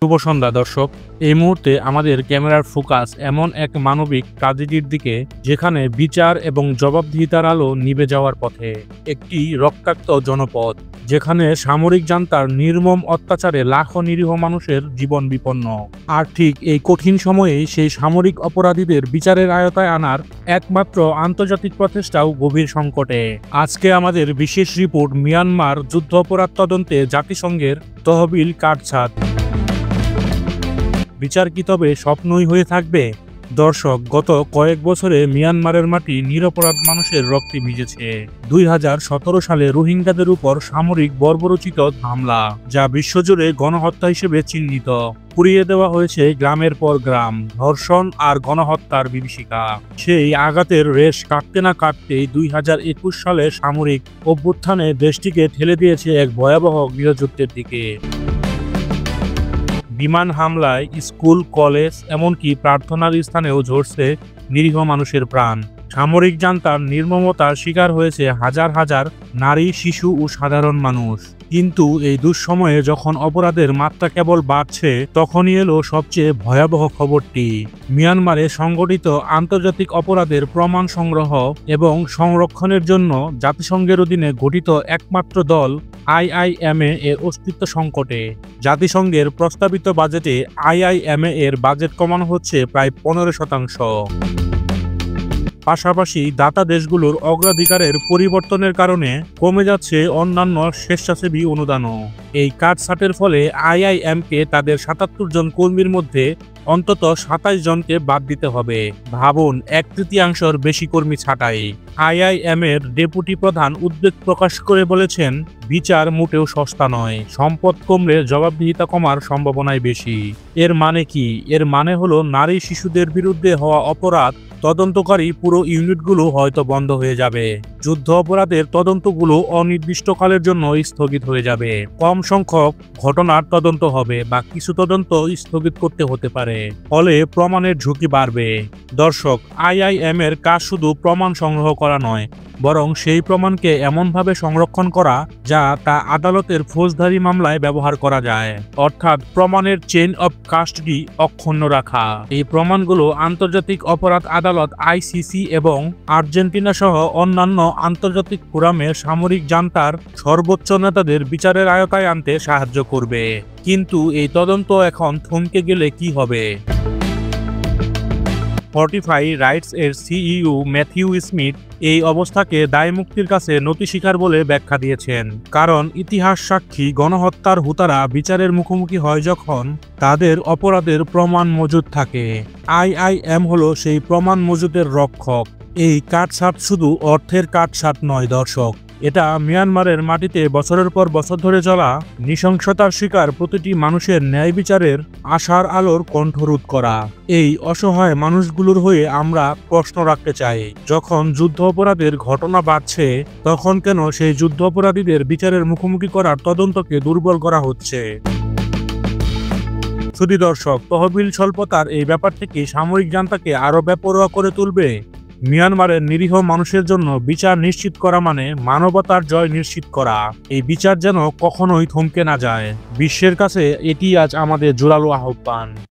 শুভ সন্ধ্যা দর্শক। এই মুহূর্তে আমাদের ক্যামেরার ফোকাস এমন এক মানবিক ট্র্যাজেডির দিকে যেখানে বিচার এবং জবাবদিহিতার আলো নিভে যাওয়ার পথে। একটি রক্তাক্ত জনপদ যেখানে সামরিক জান্তার নির্মম অত্যাচারে লাখো নিরীহ মানুষের জীবন বিপন্ন। আর ঠিক এই কঠিন সময়েই সেই সামরিক অপরাধীদের বিচারের আয়তায় আনার একমাত্র আন্তর্জাতিক প্রচেষ্টাও গভীর সংকটে। আজকে আমাদের বিশেষ রিপোর্ট মিয়ানমার যুদ্ধ অপরাধ তদন্তে জাতিসংঘের তহবিল কাটছাঁট। বিচার কি তবে স্বপ্নই হয়ে থাকবে? দর্শক, গত কয়েক বছরে মিয়ানমারের মাটি নিরপরাধ মানুষের রক্তে ভিজেছে। 2017 সালে রোহিঙ্গাদের উপর সামরিক বর্বরোচিত হামলা, যা বিশ্বজুড়ে গণহত্যা হিসেবে চিহ্নিত। পুড়িয়ে দেওয়া হয়েছে গ্রামের পর গ্রাম, ধর্ষণ আর গণহত্যার বিভীষিকা। সেই আঘাতের রেশ কাটতে না কাটতেই 2021 সালে সামরিক অভ্যুত্থানে দেশটিকে ঠেলে দিয়েছে এক ভয়াবহ গৃহযুদ্ধের দিকে। বিমান হামলায় স্কুল, কলেজ, এমনকি প্রার্থনার স্থানেও ঝরছে নিরীহ মানুষের প্রাণ। সামরিক জান্তার নির্মমতার শিকার হয়েছে হাজার হাজার নারী, শিশু ও সাধারণ মানুষ। কিন্তু এই দুঃসময়ে যখন অপরাধের মাত্রা কেবল বাড়ছে, তখনই এলো সবচেয়ে ভয়াবহ খবরটি। মিয়ানমারে সংগঠিত আন্তর্জাতিক অপরাধের প্রমাণ সংগ্রহ এবং সংরক্ষণের জন্য জাতিসংঘের অধীনে গঠিত একমাত্র দল IIMA এর অস্তিত্ব সংকটে। জাতিসংঘের প্রস্তাবিত বাজেটে IIMA এর বাজেট কমানো হচ্ছে প্রায় 15%। পাশাপাশি দাতা দেশগুলোর অগ্রাধিকারের পরিবর্তনের কারণে কমে যাচ্ছে অন্যান্য স্বেচ্ছাসেবী অনুদানও। এই কাটছাঁটের ফলে IIM-কে তাদের 77 জন কর্মীর মধ্যে অন্তত 27 জনকে বাদ দিতে হবে। ভাবুন, 1/3 বেশি কর্মী ছাঁটাই। IIM-এর ডেপুটি প্রধান উদ্বেগ প্রকাশ করে বলেছেন, বিচার মোটেও সস্তা নয়, সম্পদ কমলে জবাবদিহিতা কমার সম্ভাবনাই বেশি। এর মানে কি? এর মানে হলো নারী শিশুদের বিরুদ্ধে হওয়া অপরাধ তদন্তকারী পুরো ইউনিটগুলো হয়তো বন্ধ হয়ে যাবে। যুদ্ধ অপরাধের তদন্তগুলো অনির্দিষ্টকালের জন্য স্থগিত হয়ে যাবে। কম সংখ্যক ঘটনার তদন্ত হবে বা কিছু তদন্ত স্থগিত করতে হতে পারে। ফলে প্রমাণের ঝুঁকি বাড়বে। দর্শক, IIM এর কাজ শুধু প্রমাণ সংগ্রহ করা নয়, বরং সেই প্রমাণকে এমনভাবে সংরক্ষণ করা যা তা আদালতের ফৌজদারি মামলায় ব্যবহার করা যায়। অর্থাৎ প্রমাণের চেইন অফ কাস্টডি অক্ষুণ্ণ রাখা। এই প্রমাণগুলো আন্তর্জাতিক অপরাধ আদালত ICC এবং আর্জেন্টিনা সহ অন্যান্য আন্তর্জাতিক ফোরামে সামরিক জান্তার সর্বোচ্চ নেতাদের বিচারের আয়তায় আনতে সাহায্য করবে। কিন্তু এই তদন্ত এখন থমকে গেলে কি হবে? ফর্টিফাই রাইটস এর CEO ম্যাথিউ স্মিথ এই অবস্থাকে দায়মুক্তির কাছে নতি স্বীকার বলে ব্যাখ্যা দিয়েছেন। কারণ ইতিহাস সাক্ষী, গণহত্যার হুতারা বিচারের মুখোমুখি হয় যখন তাদের অপরাধের প্রমাণ মজুদ থাকে। IIM হলো সেই প্রমাণ মজুদের রক্ষক। এই কাটছাঁট শুধু অর্থের কাটছাঁট নয় দর্শক, এটা মিয়ানমারের মাটিতে বছরের পর বছর ধরে চলা নৃশংসতার শিকার প্রতিটি মানুষের ন্যায় বিচারের আশার আলোর কণ্ঠরোধ করা। এই অসহায় মানুষগুলোর হয়ে আমরা প্রশ্ন রাখতে চাই, যখন যুদ্ধ অপরাধের ঘটনা বাড়ছে, তখন কেন সেই যুদ্ধ অপরাধীদের বিচারের মুখোমুখি করার তদন্তকে দুর্বল করা হচ্ছে? শুধু দর্শক, তহবিল স্বল্পতার এই ব্যাপার থেকে সামরিক জান্তাকে আরো বেপরোয়া করে তুলবে। মিয়ানমারের নিরীহ মানুষের জন্য বিচার নিশ্চিত করা মানে মানবতার জয় নিশ্চিত করা। এই বিচার যেন কখনোই থমকে না যায়। বিশ্বের কাছে এটি আজ আমাদের জোরালো আহ্বান।